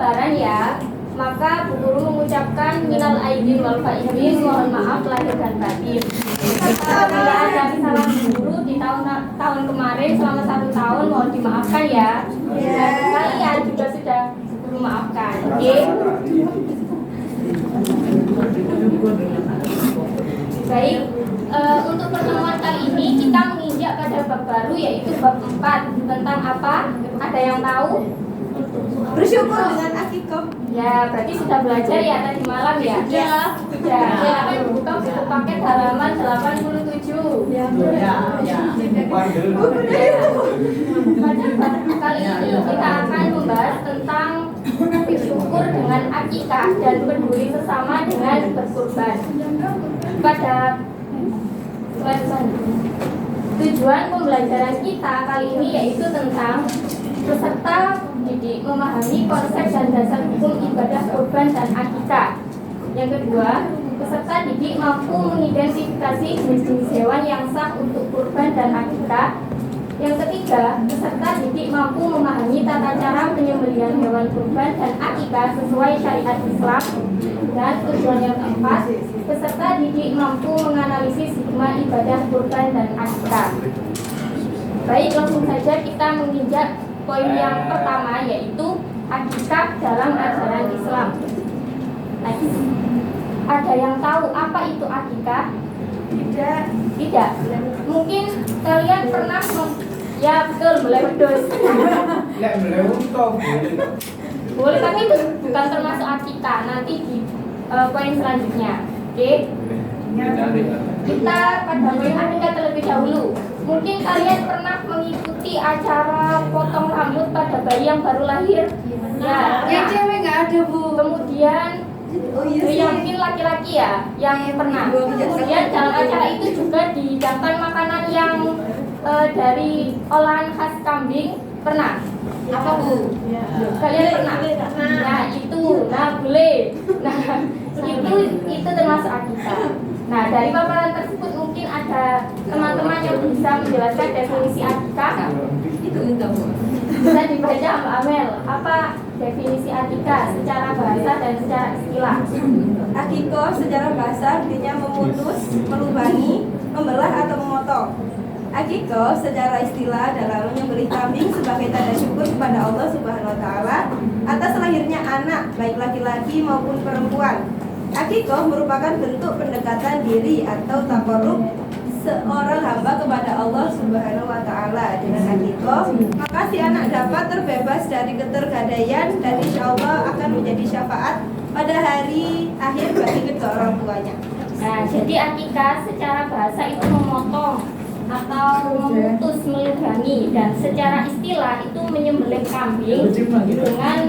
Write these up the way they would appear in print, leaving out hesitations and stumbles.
Lebaran ya, maka Bu Guru mengucapkan minal aidin wal faizin, mohon maaf lahir dan batin. Bila ada kesalahan Bu Guru di tahun kemarin selama 1 tahun mohon dimaafkan ya. Dan kalian juga sudah Bu Guru maafkan. Oke? Baik, untuk pertemuan kali ini kita menginjak pada bab baru yaitu bab 4 tentang apa? Ada yang tahu? Bersyukur dengan akikoh. Ya, berarti sudah belajar ya tadi malam ya? Ya. Sudah. Ya, akan dibuka buku paket halaman 87. Ya. Pada bab kali ini kita akan membahas tentang bersyukur dengan akikah dan peduli sesama dengan berkurban. Pada tujuan pembelajaran kita kali ini yaitu tentang peserta didik memahami konsep dan dasar hukum ibadah kurban dan akikah. Yang kedua, peserta didik mampu mengidentifikasi jenis-jenis hewan yang sah untuk kurban dan akikah. Yang ketiga, peserta didik mampu memahami tata cara penyembelihan hewan kurban dan akikah sesuai syariat Islam. Dan tujuan yang keempat, peserta didik mampu menganalisis hikmah ibadah kurban dan akikah. Baik, langsung saja kita menginjak poin yang pertama yaitu akikah dalam ajaran Islam. Next. Ada yang tahu apa itu akikah? Tidak. Mungkin kalian pernah ya betul mulai wedus. Boleh, tapi itu bukan termasuk akikah. Nanti di poin selanjutnya. Oke. Kita pada poin akikah terlebih dahulu. Mungkin kalian pernah mengikuti acara potong rambut pada bayi yang baru lahir. Ya. Yang cewek nggak ada, Bu. Kemudian yang mungkin laki-laki ya yang pernah. Kemudian dalam acara itu juga dihidangkan makanan yang dari olahan khas kambing. Pernah? Apa, Bu? Kalian pernah? Nah itu, boleh. Nah itu termasuk akikah. Nah dari paparan tersebut mungkin ada teman-teman yang bisa menjelaskan definisi akikah. Bisa dibaca Mbak Amel. Apa definisi akikah secara bahasa dan secara istilah? Akikoh secara bahasa artinya memutus, melubangi, membelah atau memotong. Akikoh secara istilah adalah menyembelih kambing sebagai tanda syukur kepada Allah Subhanahu wa taala atas lahirnya anak baik laki-laki maupun perempuan. Akikoh merupakan bentuk pendekatan diri atau taqarrub seorang hamba kepada Allah Subhanahu wa taala. Dengan akikoh, maka si anak dapat terbebas dari ketergadaian dan insya Allah akan menjadi syafaat pada hari akhir bagi kedua orang tuanya. Nah, jadi akikah secara bahasa itu memotong atau memutus, melubangi, dan secara istilah itu menyembelih kambing dengan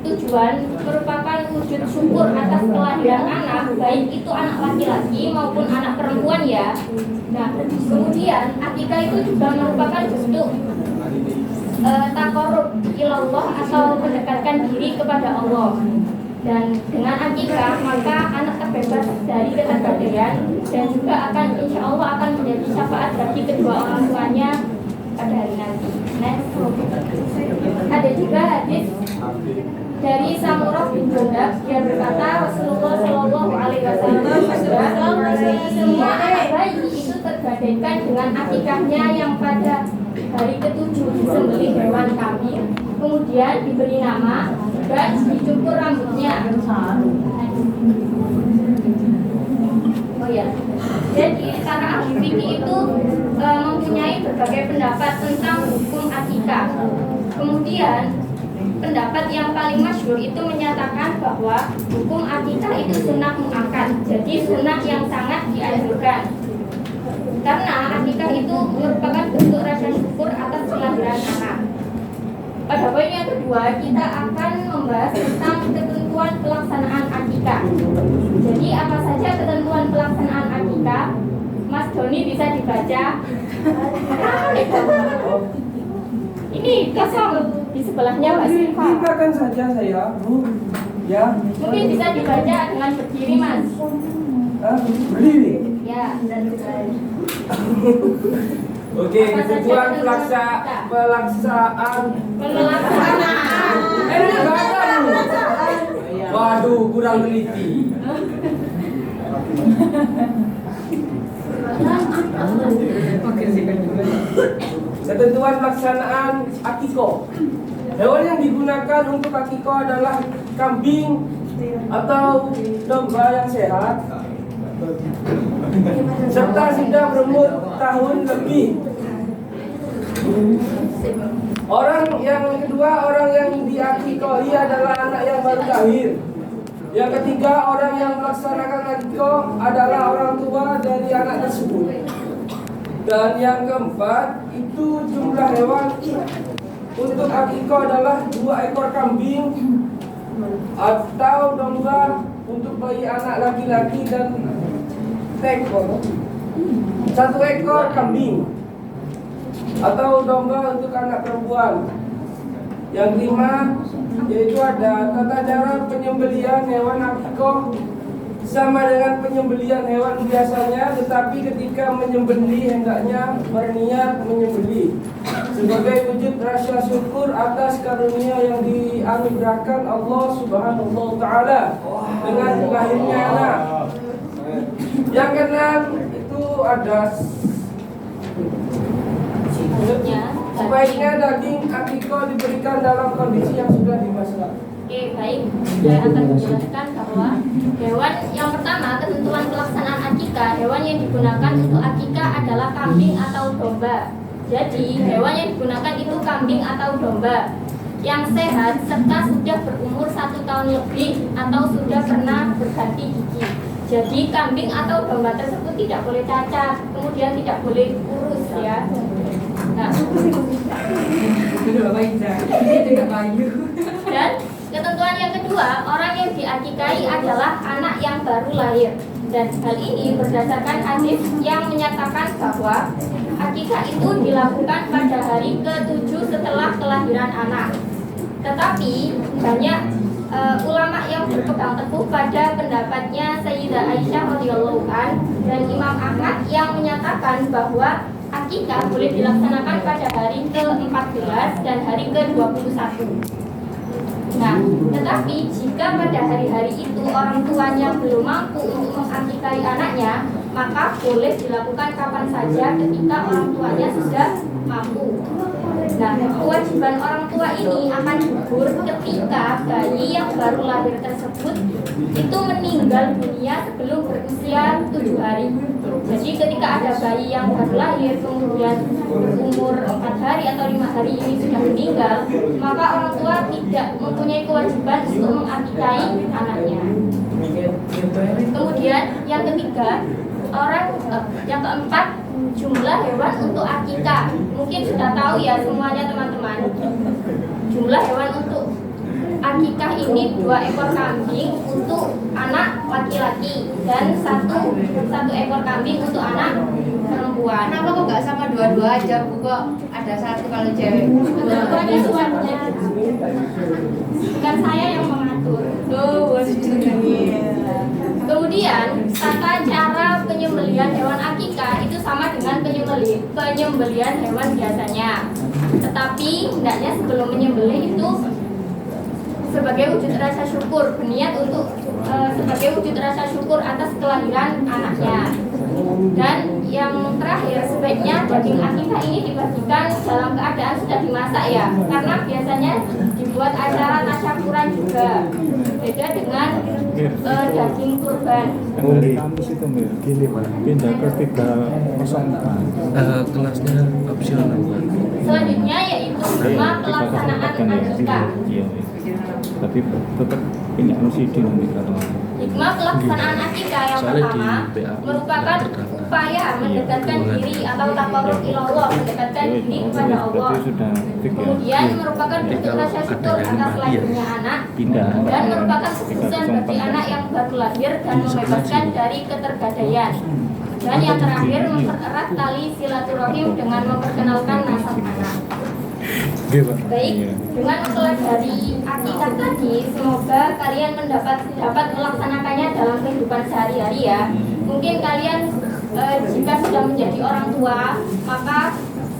tujuan merupakan wujud syukur atas kelahiran anak, baik itu anak laki-laki maupun anak perempuan ya. Nah, kemudian akikah itu juga merupakan bentuk taqarrub ilallah atau mendekatkan diri kepada Allah. Dan dengan akikah maka anak terbebas dari ketergadaian dan juga akan insya Allah akan menjadi syafaat bagi kedua orang tuanya pada hari nanti. Next. Ada juga hadis dari Samurah bin Jundab yang berkata Rasulullah Shallallahu Alaihi Wasallam semua anak bayi itu tergadaikan dengan akikahnya yang pada hari ke-7 disembelih hewan kambing, kemudian diberi nama dan dicukur rambutnya. Oh ya, jadi para ahli fikih itu mempunyai berbagai pendapat tentang hukum akikah. Kemudian pendapat yang paling masyhur itu menyatakan bahwa hukum akikah itu sunnah muakkad, jadi sunnah yang sangat dianjurkan. Karena akikah itu merupakan bentuk rasa syukur atas kelahiran anak. Pada poin yang kedua, kita akan membahas tentang ketentuan pelaksanaan akikah. Jadi apa saja ketentuan pelaksanaan akikah? Mas Doni bisa dibaca. Ini kosong di sebelahnya Mbak Silva. Silakan saja saya, Bu. Ya. Mungkin bisa dibaca dengan berdiri, Mas. Berdiri. Ya, dan Oke, Apa saja ketentuan ketentuan pelaksanaan. pelaksanaan. Ini baca dulu. Waduh, kurang teliti. Ketentuan pelaksanaan akikoh. Hewan yang digunakan untuk akikoh adalah kambing atau domba yang sehat serta sudah berumur tahun lebih. Orang yang kedua, orang yang diakikohi adalah anak yang baru lahir. Yang ketiga, orang yang melaksanakan akikoh adalah orang tua dari anak tersebut. Dan yang keempat, itu jumlah hewan untuk akikoh adalah 2 ekor kambing atau domba untuk bayi anak laki-laki dan 1 ekor kambing atau domba untuk anak perempuan. Yang kelima, yaitu ada tata cara penyembelihan hewan akikoh sama dengan penyembelihan hewan biasanya, tetapi ketika menyembelih hendaknya berniat menyembelih sebagai wujud rasa syukur atas karunia yang dianugerahkan Allah Subhanahu wa taala dengan lahirnya anak. Yang keenam itu ada sebaiknya daging akikoh diberikan dalam kondisi yang sudah dimasak. Oke, baik. Saya akan menjelaskan bahwa hewan yang pertama, ketentuan pelaksanaan akikah. Hewan yang digunakan untuk akikah adalah kambing atau domba. Jadi, hewan yang digunakan itu kambing atau domba yang sehat serta sudah berumur 1 tahun lebih atau sudah pernah berganti gigi. Jadi, kambing atau domba tersebut tidak boleh cacat, kemudian tidak boleh kurus ya. Nah, dan ketentuan yang kedua, orang yang diakikahi adalah anak yang baru lahir. Dan hal ini berdasarkan hadis yang menyatakan bahwa akikah itu dilakukan pada hari ke-7 setelah kelahiran anak. Tetapi banyak ulama yang berpegang teguh pada pendapatnya Sayyidah Aisyah radhiyallahu an dan Imam Ahmad yang menyatakan bahwa akikah boleh dilaksanakan pada hari ke-14 dan hari ke-21. Nah, tetapi jika pada hari-hari itu orang tuanya belum mampu untuk mengakikahi anaknya, maka boleh dilakukan kapan saja ketika orang tuanya sudah mampu. Nah, kewajiban orang tua ini akan gugur ketika bayi yang baru lahir tersebut itu meninggal dunia sebelum berusia 7 hari. Jadi ketika ada bayi yang baru lahir kemudian berumur 4 hari atau 5 hari ini sudah meninggal, maka orang tua tidak mempunyai kewajiban untuk mengakikahi anaknya. Kemudian yang ketiga, yang keempat, jumlah hewan untuk akikah. Mungkin sudah tahu ya semuanya teman-teman. Jumlah hewan untuk akikah ini 2 ekor kambing untuk anak laki-laki dan satu ekor kambing untuk anak perempuan. Kenapa kok nggak sama dua-dua aja Bu? Kok ada satu kalau cewek? Ketentuannya suaranya bukan saya yang mengatur. Kemudian tata cara penyembelihan hewan akikah itu sama dengan penyembelihan hewan biasanya. Tetapi hendaknya sebelum menyembelih itu sebagai wujud rasa syukur, berniat untuk sebagai wujud rasa syukur atas kelahiran anaknya. Dan yang terakhir, sebaiknya daging akikah ini dibagikan dalam keadaan sudah dimasak ya, karena biasanya dibuat acara tasyakuran juga. Beda dengan daging kurban. Dari kampus itu pindah ke 304 kelasnya opsional. Selanjutnya yaitu hikmah pelaksanaan akikah. Iya, tapi tetap punya OCD nanti kalau Hikmah pelaksanaan akikah yang Soalnya di pertama PA merupakan upaya mendekatkan diri atau taqarrub ilallah, mendekatkan diri kepada Allah. Kemudian merupakan bentuk rasa syukur atas lahirnya anak pindah dan merupakan khususan bagi anak yang baru lahir dan membebaskan dari ketergadaian. Dan yang terakhir mempererat tali silaturahim dengan memperkenalkan nasab anak. Baik, dengan mempelajari akikah tadi, semoga kalian dapat melaksanakannya dalam kehidupan sehari-hari ya. Mungkin kalian jika sudah menjadi orang tua, maka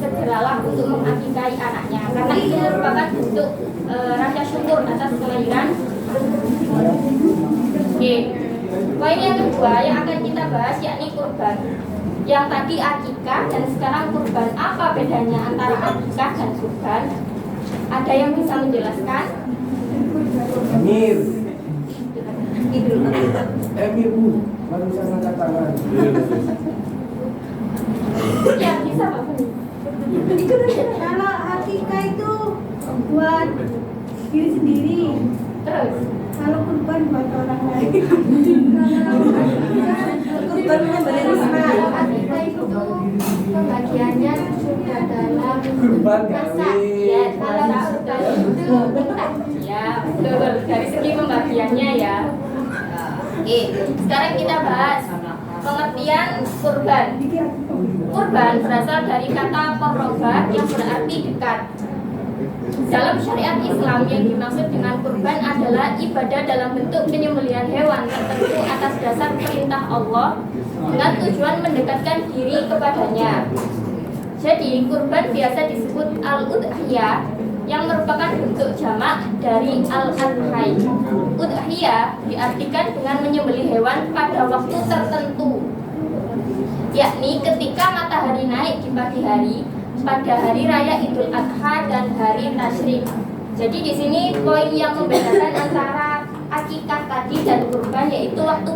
segeralah untuk mengakikahi anaknya, karena itu merupakan bentuk rasa syukur atas kelahiran. Oke, poin yang kedua yang akan kita bahas yakni kurban. Yang tadi akikah dan sekarang kurban. Apa bedanya antara akikah dan kurban? Ada yang bisa menjelaskan? Emir. Emir Bu, barusan angkat tangan. Ya bisa Pak Bu. Kalau akikah itu buat diri sendiri, Terus kalau kurban buat orang lain. Kurban menyembelih kalau Ismail. akikah itu pembagiannya sudah dalam Kurban masak. kali. Ya, kalau kurban itu ya betul dari segi pembagiannya ya. Oke, sekarang kita bahas pengertian kurban. Kurban berasal dari kata qurba yang berarti dekat. Dalam syariat Islam yang dimaksud dengan kurban adalah ibadah dalam bentuk penyembelihan hewan tertentu atas dasar perintah Allah dengan tujuan mendekatkan diri kepadanya. Jadi kurban biasa disebut al-udhiyah yang merupakan bentuk jamak dari al-adhai. Udhiyah diartikan dengan menyembelih hewan pada waktu tertentu, yakni ketika matahari naik di pagi hari pada hari raya Idul Adha dan hari Tasyrik. Jadi di sini poin yang membedakan antara akikah tadi dan kurban yaitu waktu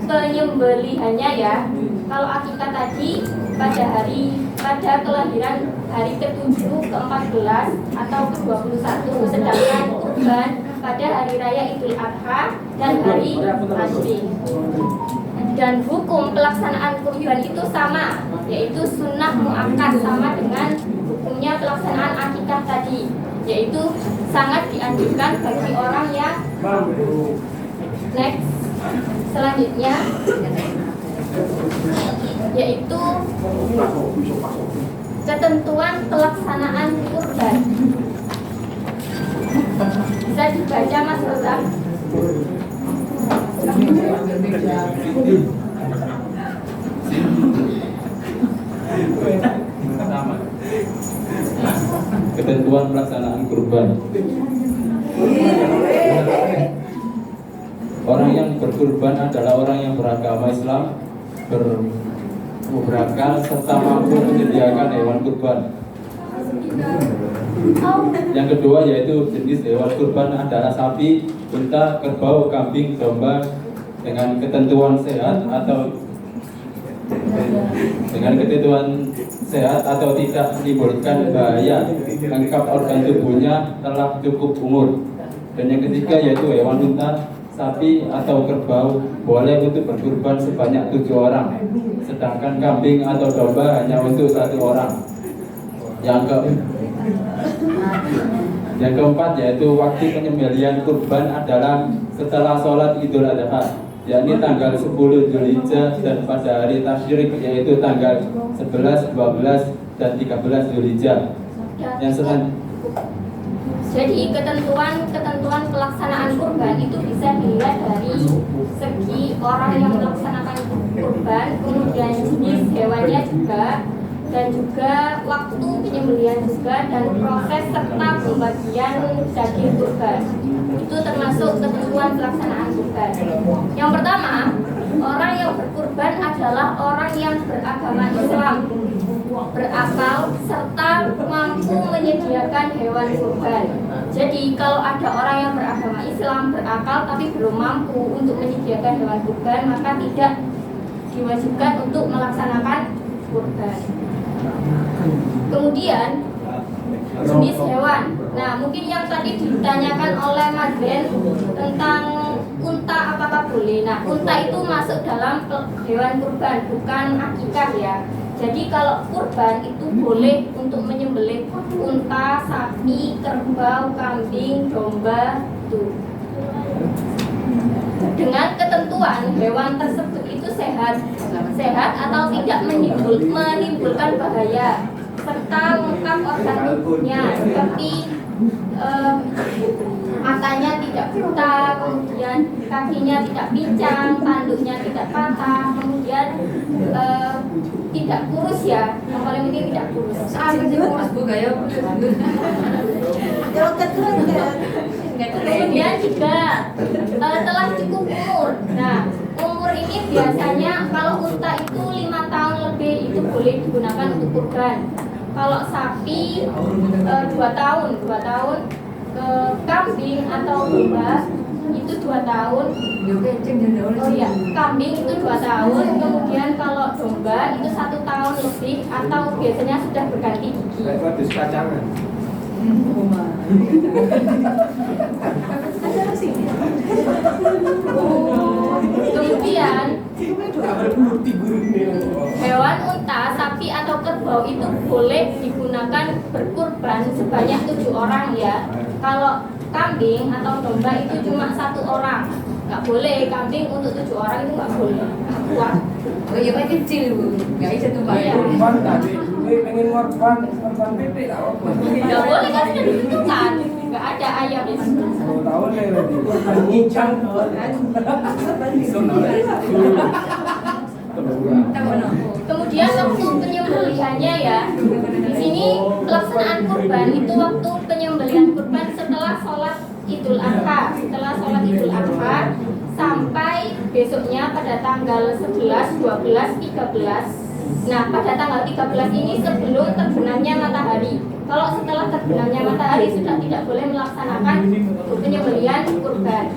penyembelihannya ya. Kalau akikah tadi pada kelahiran hari ke-7, ke-14 atau ke-21, sedangkan kurban pada hari raya Idul Adha dan hari Tasyrik. Dan hukum pelaksanaan kurban itu sama, yaitu sunnah muakkad, sama dengan hukumnya pelaksanaan akikah tadi, yaitu sangat dianjurkan bagi orang yang mampu. Next, selanjutnya yaitu ketentuan pelaksanaan kurban. Bisa dibaca Mas Rozak? Ketentuan pelaksanaan kurban. Orang yang berkurban adalah orang yang beragama Islam, berakal serta mampu menyediakan hewan kurban. Yang kedua yaitu jenis hewan kurban adalah sapi, unta, kerbau, kambing, domba dengan ketentuan sehat atau tidak menimbulkan bahaya, lengkap organ tubuhnya, telah cukup umur. Dan yang ketiga yaitu hewan unta, sapi atau kerbau boleh untuk berkurban sebanyak 7 orang, sedangkan kambing atau domba hanya untuk 1 orang. Yang keempat yaitu waktu penyembelihan kurban adalah setelah sholat Idul Adha, yakni tanggal 10 Dzulhijjah dan pada hari Tasyrik yaitu tanggal 11, 12, dan 13 Dzulhijjah. Jadi ketentuan pelaksanaan kurban itu bisa dilihat dari segi orang yang melaksanakan kurban, kemudian jenis hewannya juga, dan juga waktu penyembelihan juga, dan proses serta pembagian daging kurban. Itu termasuk ketentuan pelaksanaan kurban. Yang pertama, orang yang berkurban adalah orang yang beragama Islam, berakal serta mampu menyediakan hewan kurban. Jadi kalau ada orang yang beragama Islam, berakal tapi belum mampu untuk menyediakan hewan kurban, maka tidak diwajibkan untuk melaksanakan kurban. Kemudian jenis hewan. Nah, mungkin yang tadi ditanyakan oleh Madlen tentang unta apakah boleh. Nah, unta itu masuk dalam hewan kurban, bukan akikah ya. Jadi kalau kurban itu boleh untuk menyembelih unta, sapi, kerbau, kambing, domba itu. Dengan ketentuan hewan tersebut itu sehat atau tidak menimbulkan bahaya, serta lengkap organ tubuhnya seperti matanya tidak buta, kemudian kurban kakinya tidak pincang, tanduknya tidak patah, kemudian tidak kurus ya, yang paling penting tidak kurus. Mas Bu gaya. Kemudian juga telah cukup umur. Nah, umur ini biasanya kalau unta itu 5 tahun lebih itu boleh digunakan untuk kurban. Kalau sapi 2 tahun, kambing atau domba itu 2 tahun. Oh iya, kambing itu 2 tahun. Kemudian kalau domba itu 1 tahun lebih atau biasanya sudah berganti gigi. Habis kacangan. Kemudian hewan unta, sapi atau kerbau itu boleh digunakan berkurban sebanyak 7 orang ya. Kalau kambing atau domba itu cuma 1 orang. Nggak boleh, kambing untuk 7 orang itu nggak boleh. Nggak kuat. Oh iya kan kecil Bu, nggak bisa tuh Pak. Iya. Korban tadi, pengen korban PT tak apa. Nggak boleh kan sudah ditentukan. Nggak ada ayam di situ. 10 tahun ya berarti. Nyincang. Kemudian waktu penyembelihannya ya, di sini pelaksanaan kurban itu waktu penyembelihan kurban setelah sholat Idul Adha, sampai besoknya pada tanggal 11, 12, 13. Nah, pada tanggal 13 ini sebelum terbenamnya matahari. Kalau setelah terbenamnya matahari sudah tidak boleh melaksanakan penyembelihan kurban.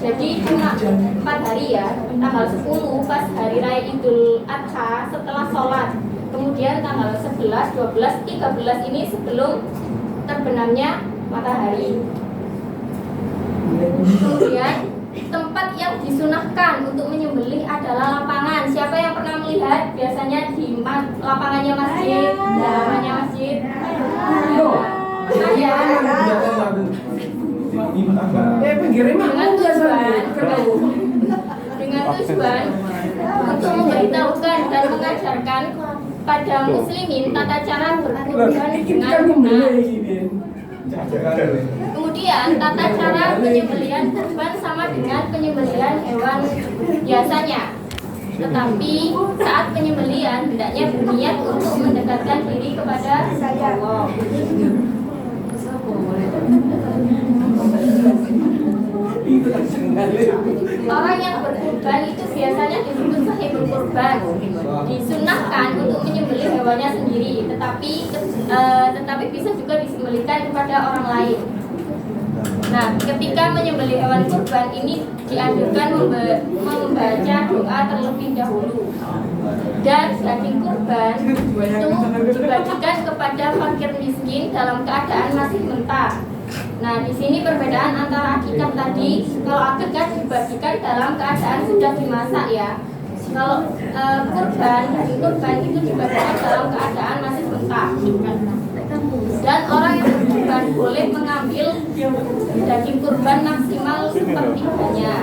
Jadi cuma 4 hari ya, tanggal 10 pas hari raya Idul Adha setelah sholat. Kemudian tanggal 11, 12, 13 ini sebelum terbenamnya matahari. Kemudian tempat yang disunahkan untuk menyembelih adalah lapangan. Siapa yang pernah melihat biasanya di lapangannya masjid? Lapangannya masjid. Dengan tujuan untuk memberitahukan dan mengajarkan pada muslimin tata cara berkurban dengan benar. Kemudian tata cara penyembelihan kurban sama dengan penyembelihan hewan biasanya. Tetapi saat penyembelihan hendaknya berniat untuk mendekatkan diri kepada Allah. Orang yang berkurban itu biasanya disebut sahibul kurban. Disunahkan untuk menyembelih hewannya sendiri, tetapi bisa juga disembelihkan kepada orang lain. Nah, ketika menyembelih hewan kurban ini dianjurkan membaca doa terlebih dahulu. Dan daging kurban itu dibagikan kepada fakir miskin dalam keadaan masih mentah. Nah, di sini perbedaan antara akikah tadi. Kalau akikah dibagikan dalam keadaan sudah dimasak ya. Kalau daging kurban itu dibagikan dalam keadaan masih mentah. Dan orang yang berkurban boleh mengambil daging kurban maksimal sepertiganya.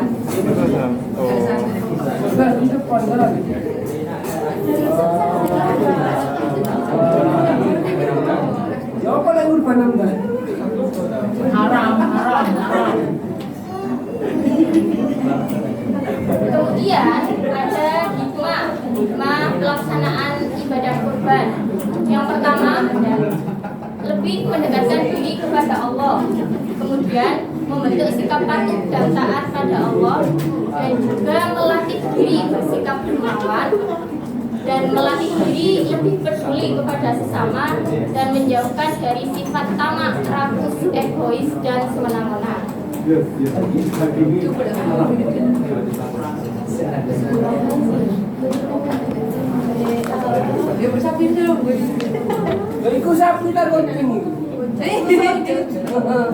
Ya apa lagi kurban nambah? Haram. Kemudian ada hikmah pelaksanaan ibadah kurban. Yang pertama, lebih mendekatkan diri kepada Allah. Kemudian membentuk sikap patuh dan taat pada Allah, dan juga melatih diri bersikap dermawan, dan melatih diri lebih peduli kepada sesama, dan menjauhkan dari sifat tamak, rakus, egois, dan semena-mena. Dia bersapin dulu Bu. Ya iku sapi tak kucing.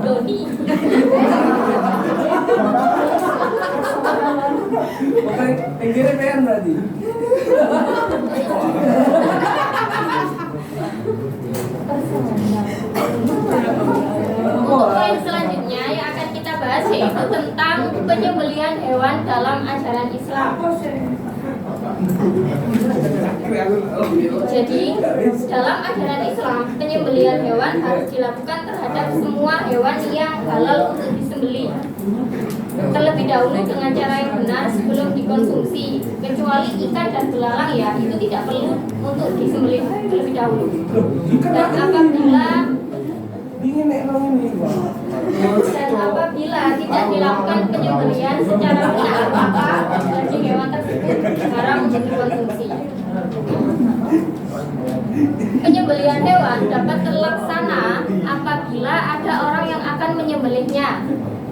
Doni. Oke, pinggirnya pengen berarti. Untuk poin selanjutnya yang akan kita bahas yaitu tentang penyembelihan hewan dalam ajaran Islam. Jadi dalam ajaran Islam penyembelihan hewan harus dilakukan terhadap semua hewan yang halal untuk disembelih. Terlebih dahulu dengan cara yang benar sebelum dikonsumsi, kecuali ikan dan belalang ya itu tidak perlu untuk disembelih terlebih dahulu. Dan apabila tidak dilakukan penyembelihan secara benar maka daging hewan tersebut haram untuk dikonsumsi. Penyembelihan hewan dapat terlaksana apabila ada orang yang akan menyembelihnya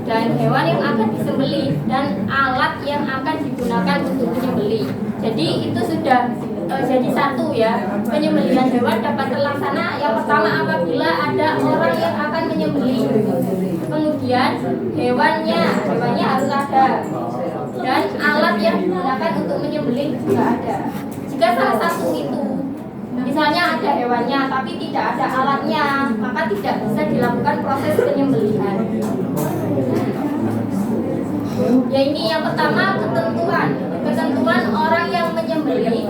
dan hewan yang akan disembelih dan alat yang akan digunakan untuk menyembelih. Jadi itu sudah jadi satu ya. Penyembelihan hewan dapat terlaksana yang pertama apabila ada orang yang akan menyembelih. Kemudian hewannya harus ada dan alat yang digunakan untuk menyembelih juga ada. Jika salah satu itu misalnya ada hewannya tapi tidak ada alatnya, maka tidak bisa dilakukan proses penyembelihan. Ya ini yang pertama ketentuan orang yang menyembelih.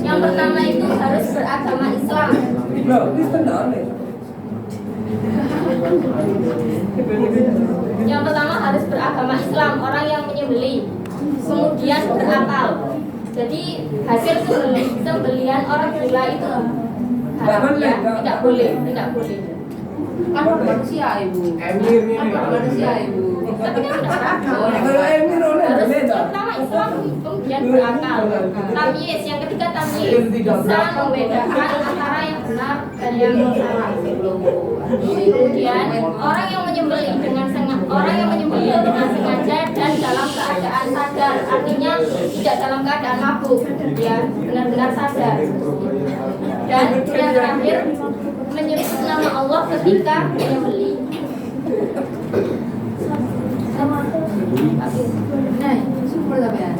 Yang pertama itu harus beragama Islam. Yang pertama harus beragama Islam orang yang menyembelih. Kemudian berakal. Jadi hasil sembelihan orang gila itu haram ya, tidak boleh. Kan manusia ibu. Manusia ibu. Tapi kan tidak harus pertama Islam kemudian berakal. Tamyiz, yang ketiga tamyiz, bisa membedakan antara yang benar dan yang salah. Kemudian orang yang menyembelih dengan sengaja dan dalam keadaan sadar, artinya tidak dalam keadaan mabuk, ya benar-benar sadar. Dan yang terakhir menyebut nama Allah ketika menyembelih. Nah, super lah ya.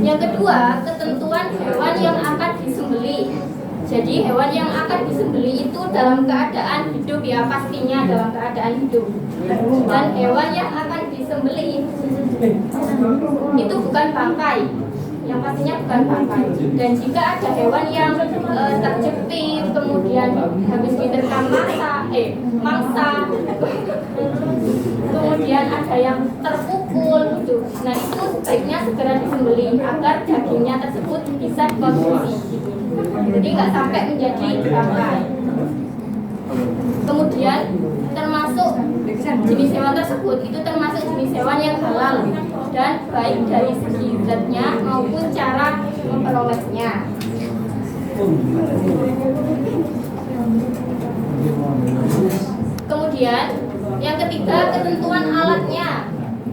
Yang kedua, ketentuan hewan yang akan disembelih. Jadi hewan yang akan disembelih itu dalam keadaan hidup ya, pastinya dalam keadaan hidup. Dan hewan yang akan disembelih itu bukan bangkai, yang pastinya bukan bangkai. Dan jika ada hewan yang terjepit, kemudian habis diterkam mangsa, kemudian ada yang terpukul gitu. Nah itu sebaiknya segera disembelih agar dagingnya tersebut bisa dikonsumsi. Jadi nggak sampai menjadi bangkai. Kemudian termasuk jenis hewan tersebut itu termasuk jenis hewan yang halal dan baik dari segi zatnya maupun cara memperolehnya. Kemudian yang ketiga, ketentuan alatnya.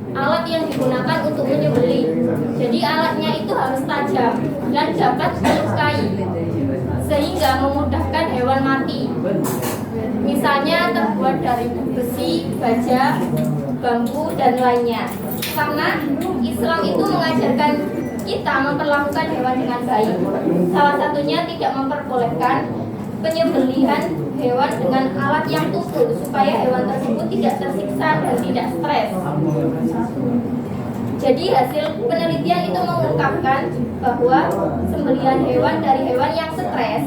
Alat yang digunakan untuk menyembelih. Jadi alatnya itu harus tajam dan dapat melukai sehingga memudahkan hewan mati. Misalnya terbuat dari besi, baja, bambu dan lainnya. Karena Islam itu mengajarkan kita memperlakukan hewan dengan baik. Salah satunya tidak memperbolehkan penyembelihan hewan dengan alat yang tutul supaya hewan tersebut tidak tersiksa dan tidak stres. Jadi hasil penelitian itu mengungkapkan bahwa sembelihan hewan dari hewan yang stres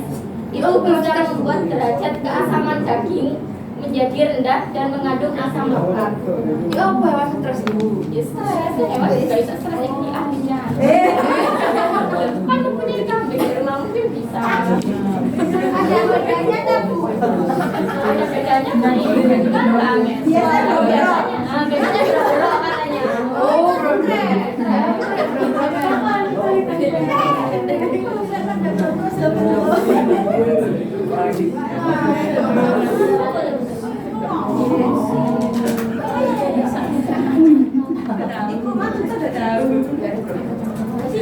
itu bisa membuat derajat keasaman daging menjadi rendah dan mengandung asam lemak. Ya apa hewan stres ibu? Ya stres, hewan tidak bisa stres ini ahlinya. Kan punya kambing di rumah mungkin bisa. Ada bedanya tak Bu? Ada bedanya kan ini kan banget. Biasanya berapa katanya? Oh, bener.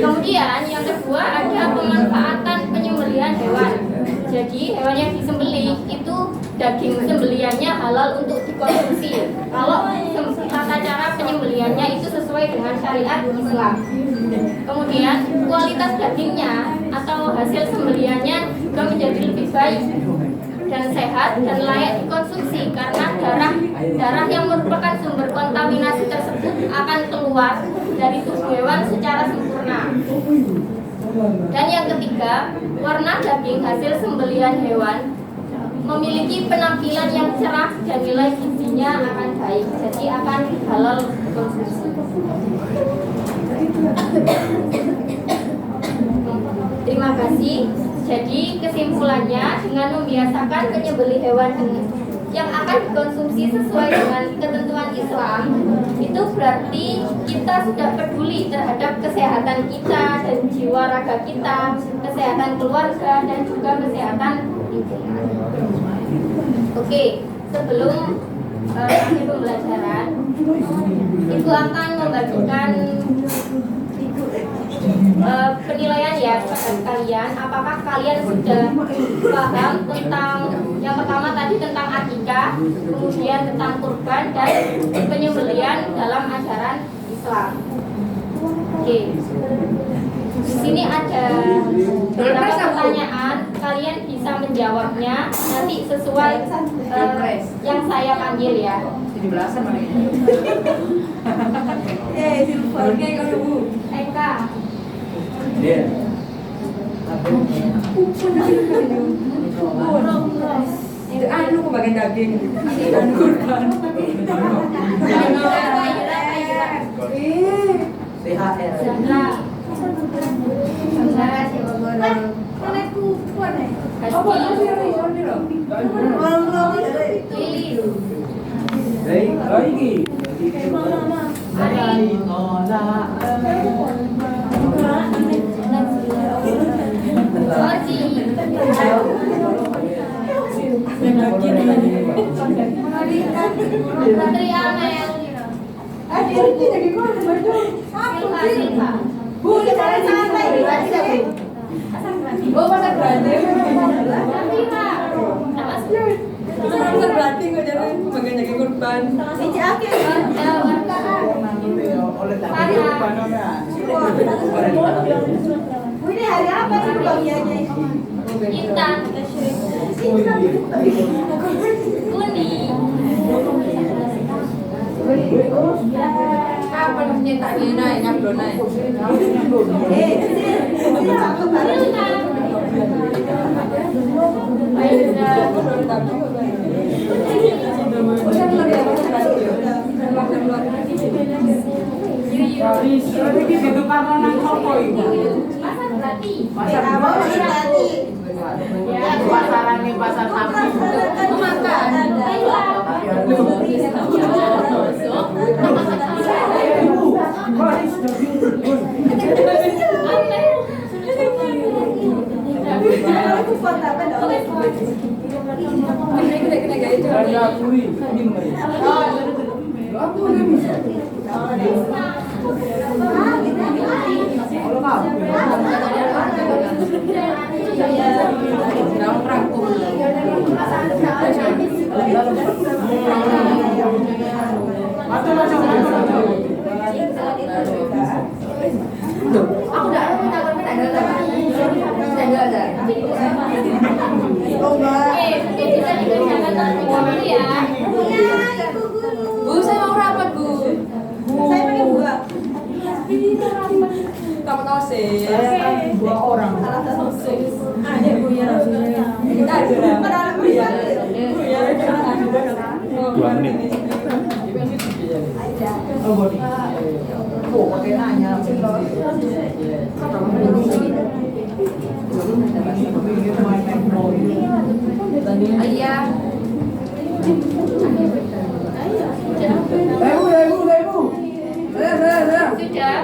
Kemudian yang kedua ada pemanfaatan penyembelihan hewan. Jadi hewan yang disembelih itu daging sembelihannya halal untuk dikonsumsi. Kalau tata cara penyembelihannya itu sesuai dengan syariat Islam. Kemudian kualitas dagingnya atau hasil sembelihannya juga menjadi lebih baik dan sehat dan layak dikonsumsi karena darah yang merupakan sumber kontaminasi tersebut akan keluar dari tubuh hewan secara sempurna. Dan yang ketiga, warna daging hasil sembelihan hewan memiliki penampilan yang cerah dan nilai gizinya akan baik, jadi akan halal dikonsumsi. Terima kasih. Jadi kesimpulannya, dengan membiasakan menyembelih hewan yang akan dikonsumsi sesuai dengan ketentuan Islam, itu berarti kita sudah peduli terhadap kesehatan kita dan jiwa raga kita, kesehatan keluarga dan juga kesehatan lingkungan. Oke, sebelum akhir pembelajaran, Ibu akan membagikan penilaian ya kepada kalian. Apakah kalian sudah paham tentang yang pertama tadi tentang akikah, kemudian tentang kurban dan penyembelihan dalam ajaran Islam? Oke. Di sini ada beberapa pertanyaan, kalian bisa menjawabnya nanti sesuai yang saya panggil ya. 17-an mana ini? Silver kayak kalau Bu. Eka. Dia. Itu anu kebagian daging. Anu kurban. THR. Zahra. Lagi. Putri Amel. Silva. Bu, cara santai di Oh, pasar berarti. Silva. Pasar berarti kok jadi kebagian daging kurban. Ini akhir. Bu, ini hari apa sih bagiannya? Intan. Uni. Kapan nyetak ini naik nyablon naik. Pasaran nih pasar sapi. Aku udah takut ada ada. Bisa dikerjakan nanti dulu ya. Bu, saya mau rapat, Bu. Saya pakai buah. Kamu tahu sih. Dua orang. Ada Bu ya. Padahal Bu ya. 2 menit. Oh, pakai nanya. Iya. Ibu. Saya. Sudah.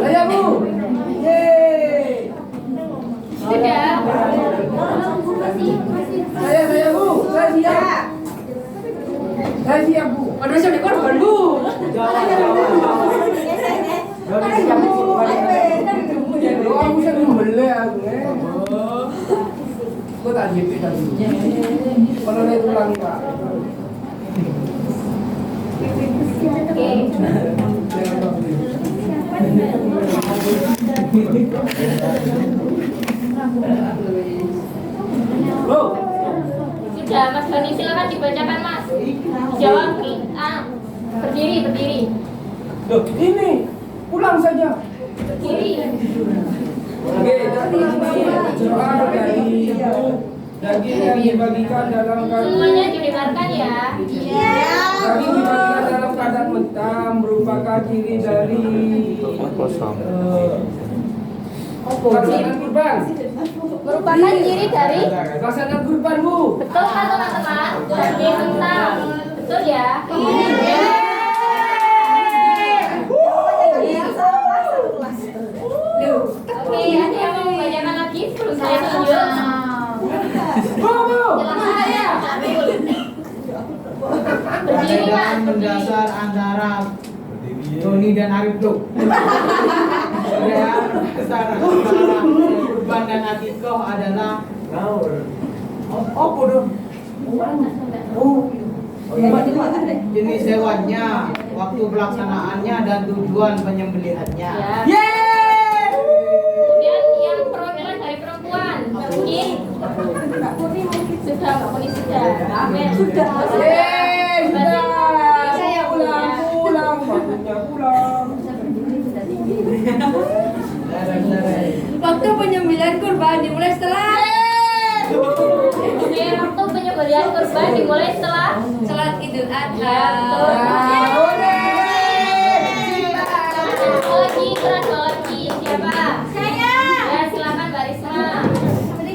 Saya, Bu. Yeay. Sudah. Saya, Bu. Saya siap. Saya siap, Bu. Waduh, saya udah korban, Bu. Lo aku bisa membeli aku, Gue tak jepit tadi. Kalau dia ulangi, Pak. Oke. Loh, Sudah, Mas Bani silakan dibacakan Mas. Jawab berdiri. loh, ini pulang saja. Berdiri. Oke, jadi ini soal dari daging yang dibagikan dalam Semuanya didengarkan ya. daging dibagikan dalam keadaan mentah merupakan ciri dari pelaksanaan kurban. Merupakan ciri dari Pelaksanaan kurban, Bu. betul kan teman-teman? Daging mentah. Betul ya? Oke, ada yang mau membacakan lagi sebelum saya tunjuk? Bu. Silakan saya. Berdiri Mas, Perbedaan berdiri. mendasar antara Doni dan Arif tuh. Perbedaan besar antara kurban dan akikoh adalah oh bodoh. Jenis hewannya, waktu pelaksanaannya dan tujuan penyembelihannya. Ya. Kemudian yang perwakilan dari perempuan, mungkin Mbak Puni sudah. Amin. Sudah. Saya pulang. Maksudnya pulang. Waktu penyembelihan kurban dimulai setelah Oke, waktu penyembelihan kurban dimulai setelah sholat Idul Adha. Ya, betul. Satu lagi. Siapa? Saya. Ya, silakan Mbak Risma. Ini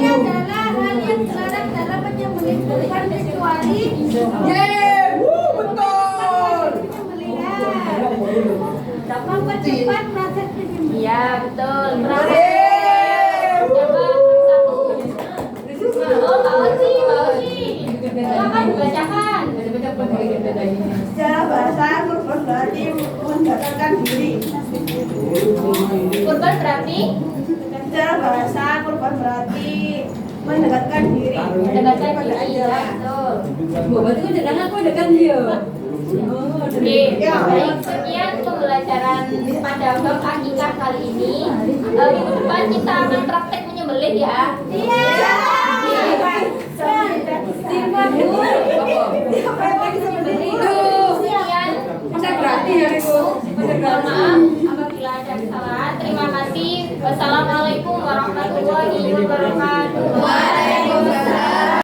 adalah hal yang terlarang dalam penyembelihan kurban kecuali Betul. mempercepat proses penyembelihan. Iya, betul. Terakhir. Siapa? Satu. Oh, Pak Oci. Silakan dibacakan. Secara bahasa kurban berarti mendekatkan diri. Kurban berarti Secara bahasa kurban berarti mendekatkan diri. mendekatkan diri. Ya, betul. Berarti jangan aku dekat dia. Oke, baik, sekian pembelajaran pada bab akikah kali ini. Minggu depan kita akan praktek menyembelih ya. Iya. Sekian. Mohon maaf apabila ada kesalahan. Terima kasih. Wassalamualaikum warahmatullahi wabarakatuh.